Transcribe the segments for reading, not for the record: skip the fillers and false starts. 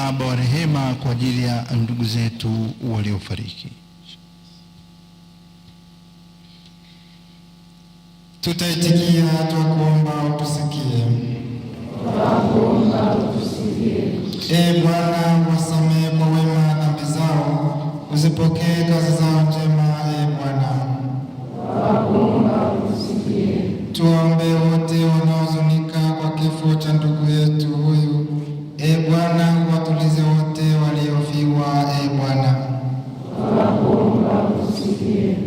Baba wa rehema, kwa ajili ya ndugu zetu waliofariki. Tutaitikia twakuomba utusikie. Bwana, wasamehe kwa wema dhambi zao, uzipokee kazi zao njema. Bwana, tuombe wote wanaohuzunika kwa kifo cha ndugu yetu huyu. Bwana, watulize wote waliofiwa. Bwana,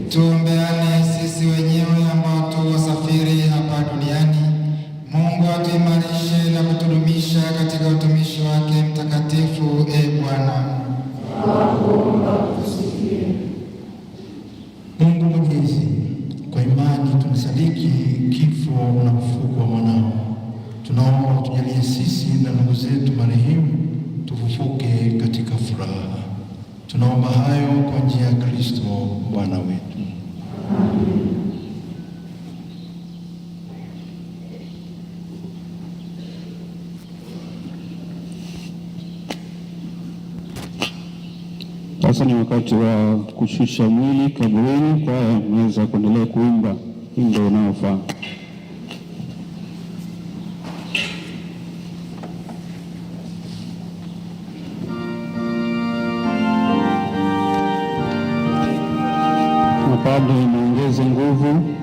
tuombeane sisi wenyewe ambao tu wasafiri hapa duniani. Mungu atuimarishe na kutudumisha katika utumishi wake mtakatifu. Bwana, Mungu Mwenyezi, kwa imani tumesadiki kifo na ufufuko wa mwanao. Tunaomba utujalie sisi na ndugu zetu marehemu tufufuke katika furaha. Tunaomba hayo kwa njia ya Kristo Bwana wetu. Amen. Sasa ni wakati wa kushusha mwili kaburini. Kwaya mnaweza kuendelea kuimba wimbo unaofaa. Mapadri muongeze nguvu.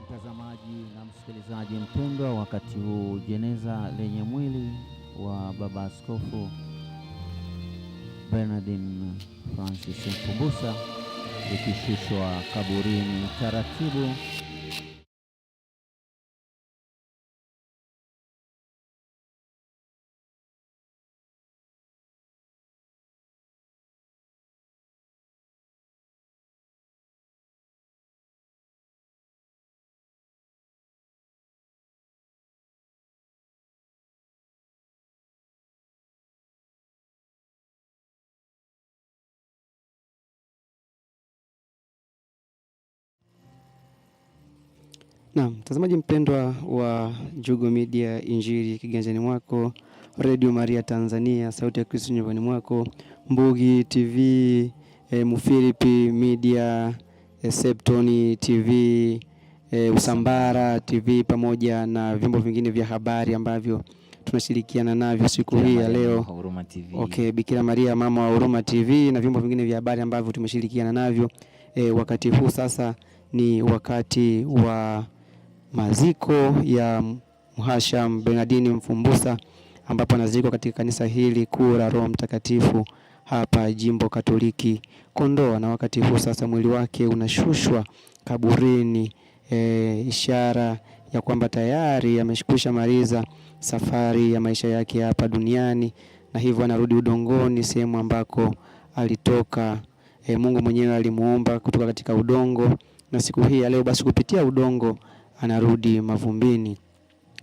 Mtazamaji na msikilizaji mpendwa, wakati huu jeneza lenye mwili wa Baba Askofu Bernardine Francis Mfumbusa likishushwa kaburini taratibu. Naam, mtazamaji mpendwa wa Jugo Media, Injili kiganjani mwako, Radio Maria Tanzania, sauti ya Kristo nyumbani mwako, Mbugi TV, Mufilipi Media, Septoni TV, Usambara TV pamoja na vyombo vingine vya habari ambavyo tunashirikiana navyo siku hii ya leo. Okay, Bikira Maria Mama wa Huruma TV na vyombo vingine vya habari ambavyo tumeshirikiana navyo. Wakati huu sasa ni wakati wa maziko ya Mhashamu Bernardine Mfumbusa, ambapo anazikwa katika kanisa hili kuu la Roho Mtakatifu hapa Jimbo Katoliki Kondoa, na wakati huu sasa mwili wake unashushwa kaburini, ishara ya kwamba tayari ameshikwisha maliza safari ya maisha yake hapa duniani, na hivyo anarudi udongoni, sehemu ambako alitoka. Mungu mwenyewe alimuumba kutoka katika udongo, na siku hii ya leo basi kupitia udongo anarudi mavumbini.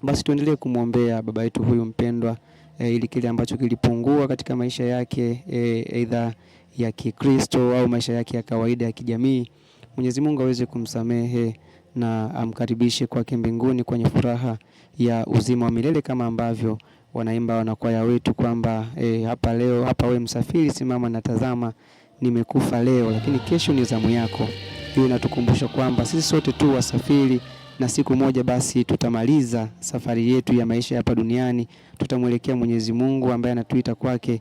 Basi tuendelee kumwombea baba yetu huyu mpendwa, ili kile ambacho kilipungua katika maisha yake, aidha ya Kikristo au maisha yake ya kawaida ya kijamii, Mwenyezi Mungu aweze kumsamehe na amkaribishe kwake mbinguni kwenye furaha ya uzima wa milele, kama ambavyo wanaimba wanakwaya wetu kwamba hapa leo, hapa we msafiri, simama na tazama, nimekufa leo, lakini kesho ni zamu yako. Hiyo inatukumbusha kwamba sisi sote tu wasafiri, na siku moja basi tutamaliza safari yetu ya maisha hapa duniani, tutamwelekea Mwenyezi Mungu ambaye anatuita kwake,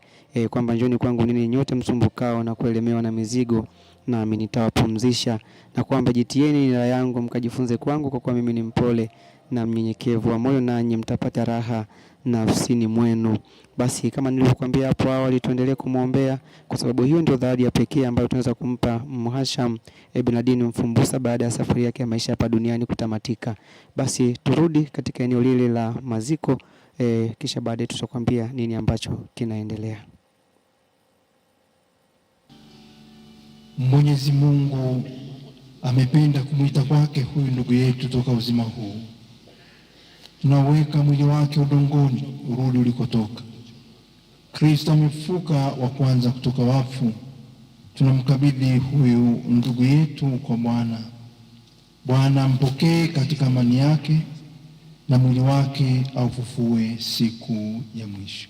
kwamba njoni kwangu ninyi nyote msumbukao na kuelemewa na mizigo, nami nitawapumzisha, na kwamba jitieni nira yangu mkajifunze kwangu, kwa kuwa mimi ni mpole na mnyenyekevu wa moyo, nanyi mtapata raha nafsini mwenu. Basi kama nilivyokuambia hapo awali, tuendelee kumwombea, kwa sababu hiyo ndio zawadi ya pekee ambayo tunaweza kumpa Mhasham Ibn Mfumbusa baada ya safari yake ya maisha hapa duniani kutamatika. Basi turudi katika eneo lile la maziko, kisha baadaye tutakwambia nini ambacho kinaendelea. Mwenyezi Mungu amependa kumwita kwake huyu ndugu yetu toka uzima huu. Tunaweka mwili wake udongoni urudi ulikotoka. Kristo amefuka wa kwanza kutoka wafu. Tunamkabidhi huyu ndugu yetu kwa Bwana. Bwana ampokee katika amani yake, na mwili wake aufufue siku ya mwisho.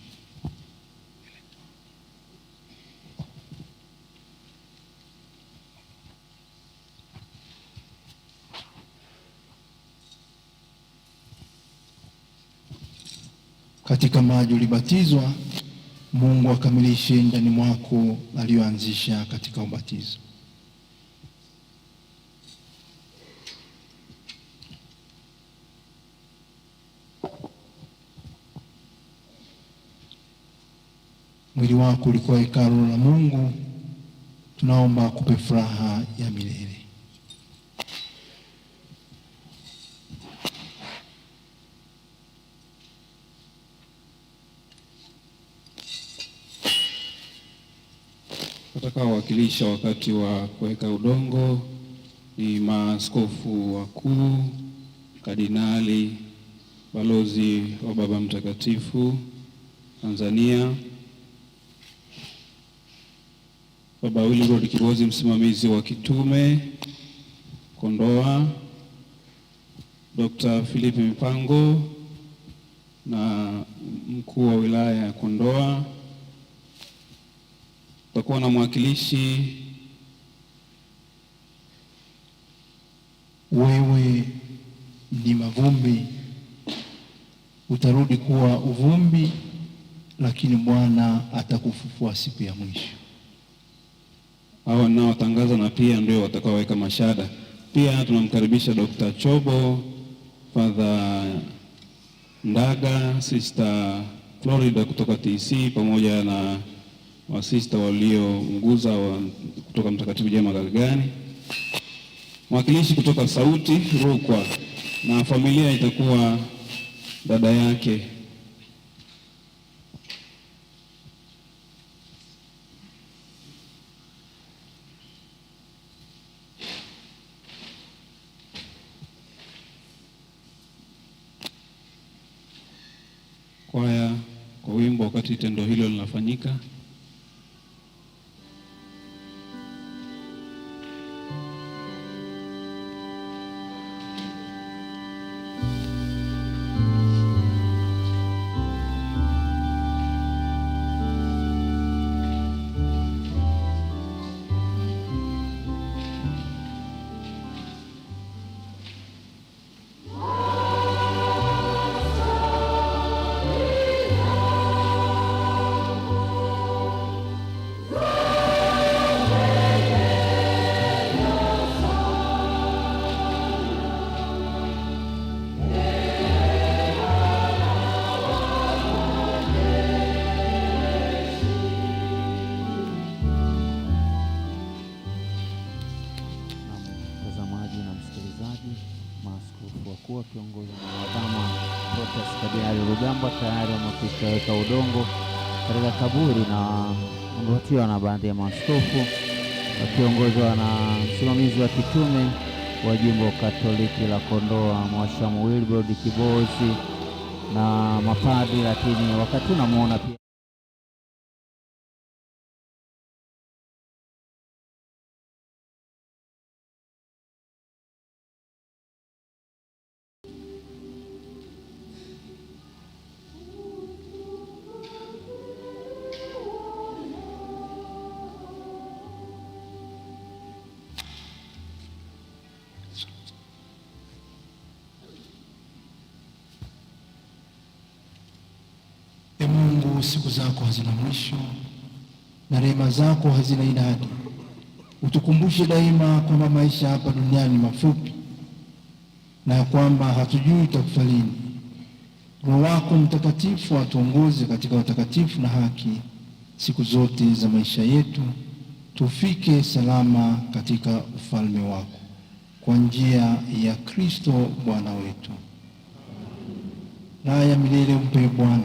Katika maji ulibatizwa, Mungu akamilishe ndani mwako aliyoanzisha katika ubatizo. Mwili wako ulikuwa hekalu la Mungu, tunaomba akupe furaha ya milele. Watakaowakilisha wakati wa kuweka udongo ni maaskofu wakuu, kardinali, balozi wa Baba Mtakatifu Tanzania, Baba Wilbrod Kibozi, msimamizi wa kitume Kondoa, Dr. Philip Mipango na mkuu wa wilaya ya Kondoa. Tutakuwa na mwakilishi. Wewe ni mavumbi, utarudi kuwa uvumbi, lakini Bwana atakufufua siku ya mwisho. Hawa ninaotangaza na pia ndio watakaoweka mashada. Pia tunamkaribisha Dr. Chobo, Father Ndaga, Sister Florida kutoka TC, pamoja na wasista walioongoza kutoka Mtakatifu Jema Galgani, mwakilishi kutoka Sauti Rukwa, na familia itakuwa dada yake. Kwaya kwa wimbo wakati tendo hilo linafanyika. Wakuu wakiongozwa na Mwadhama Protest Kardinali Rugambwa tayari wamekwisha weka udongo katika kaburi na wamefuatiwa na baadhi ya maaskofu wakiongozwa na msimamizi wa kitume wa jimbo Katoliki la Kondoa Mhashamu Wilbrod Kibozi na mapadri, lakini wakati unamuona pia siku zako hazina mwisho na rehema zako hazina idadi. Utukumbushe daima kwamba maisha hapa duniani mafupi na kwamba hatujui itakufa lini. Roho wako Mtakatifu atuongoze katika utakatifu na haki siku zote za maisha yetu, tufike salama katika ufalme wako, kwa njia ya Kristo Bwana wetu. Raha ya milele umpe Bwana,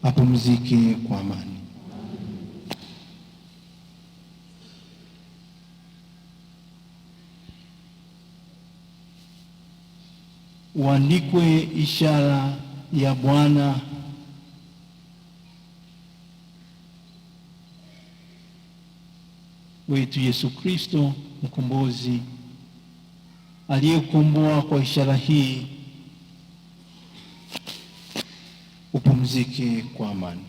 apumzike kwa amani. Uandikwe ishara ya Bwana wetu Yesu Kristo mkombozi, aliyekukomboa kwa ishara hii, upumzike kwa amani.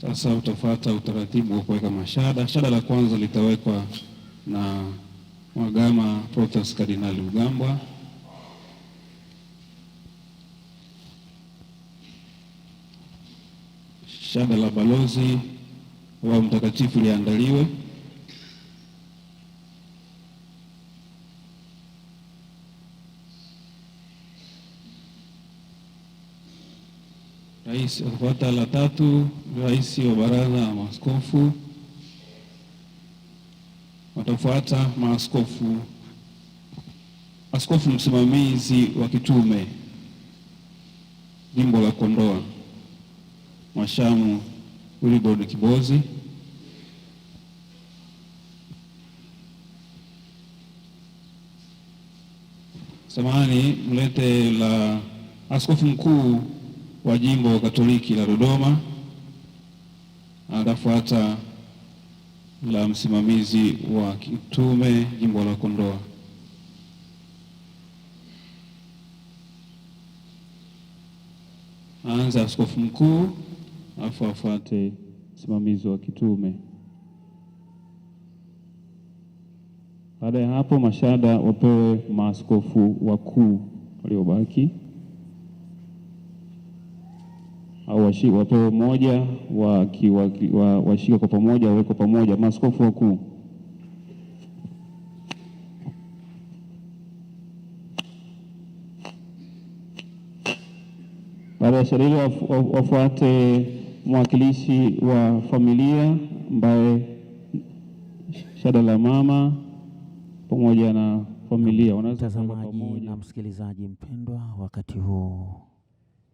Sasa utafuata utaratibu wa kuweka mashada. Shada la kwanza litawekwa na Mhagama Protas Kardinali Rugambwa. Shada la balozi wa mtakatifu liandaliwe. Rais atafuata la tatu, rais wa baraza la maaskofu. Watafuata maaskofu, askofu msimamizi wa kitume jimbo la Kondoa, Mwashamu Wilbrod Kibozi. Samahani, mlete la askofu mkuu wa jimbo Katoliki la Dodoma. Atafuata la msimamizi wa kitume jimbo la Kondoa. Aanza askofu mkuu, alafu afuate msimamizi wa kitume. Baada ya hapo, mashada wapewe maaskofu wakuu waliobaki, au wapewe moja, washike kwa pamoja, wawekwe pamoja maaskofu wakuu. Baada ya sherehe wafuate mwakilishi wa familia ambaye shada la mama pamoja na familia. Mtazamaji na msikilizaji mpendwa, wakati huu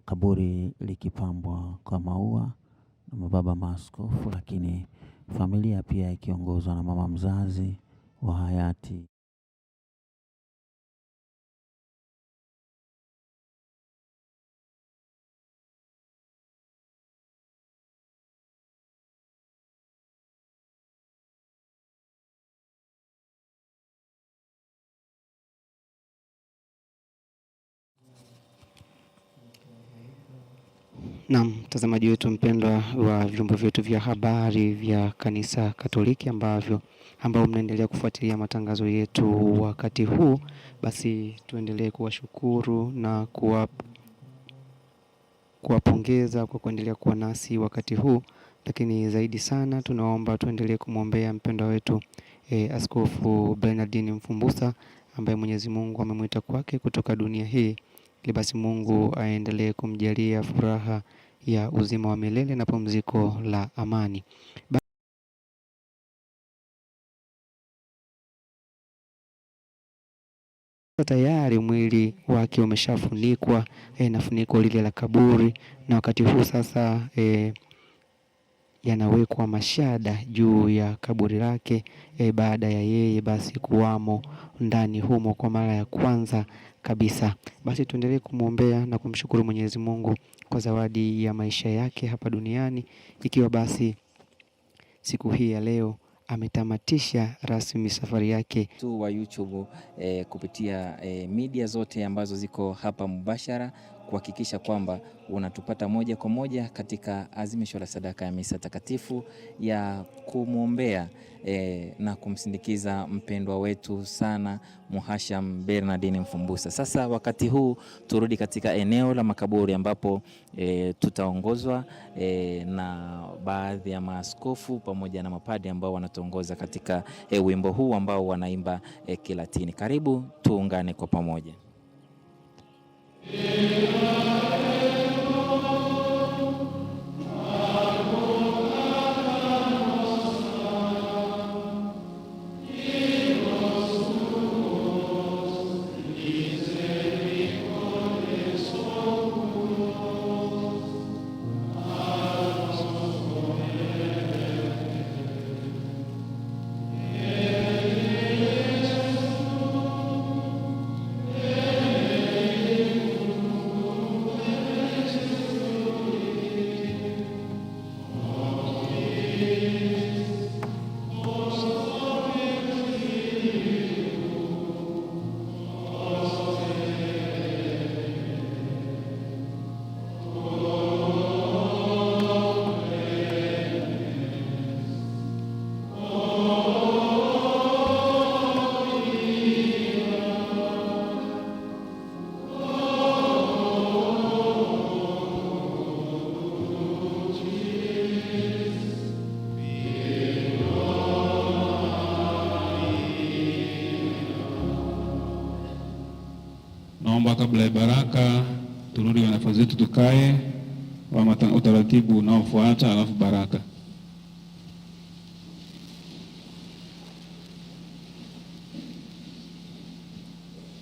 kaburi likipambwa kwa maua na mababa maaskofu, lakini familia pia ikiongozwa na mama mzazi wa hayati Naam, mtazamaji wetu mpendwa wa vyombo vyetu vya habari vya Kanisa Katoliki ambao mnaendelea kufuatilia matangazo yetu wakati huu, basi tuendelee kuwashukuru na kuwapongeza kwa kuendelea kuwa nasi wakati huu, lakini zaidi sana tunaomba tuendelee kumwombea mpendwa wetu Askofu Bernardini Mfumbusa ambaye Mwenyezi Mungu amemwita kwake kutoka dunia hii, ili basi Mungu aendelee kumjalia furaha ya uzima wa milele na pumziko la amani. Tayari mwili wake umeshafunikwa na funiko lile la kaburi, na wakati huu sasa yanawekwa mashada juu ya kaburi lake baada ya yeye basi kuwamo ndani humo kwa mara ya kwanza kabisa. Basi tuendelee kumwombea na kumshukuru Mwenyezi Mungu kwa zawadi ya maisha yake hapa duniani, ikiwa basi siku hii ya leo ametamatisha rasmi safari yake tu wa YouTube kupitia media zote ambazo ziko hapa mubashara kuhakikisha kwamba unatupata moja kwa moja katika azimisho la sadaka ya misa takatifu ya kumwombea na kumsindikiza mpendwa wetu sana Mhashamu Bernardine Mfumbusa. Sasa wakati huu turudi katika eneo la makaburi ambapo tutaongozwa na baadhi ya maaskofu pamoja na mapadi ambao wanatuongoza katika wimbo huu ambao wanaimba Kilatini. Karibu tuungane kwa pamoja. Naomba kabla ya baraka turudi wanafunzi wetu tukae, wa utaratibu unaofuata alafu baraka.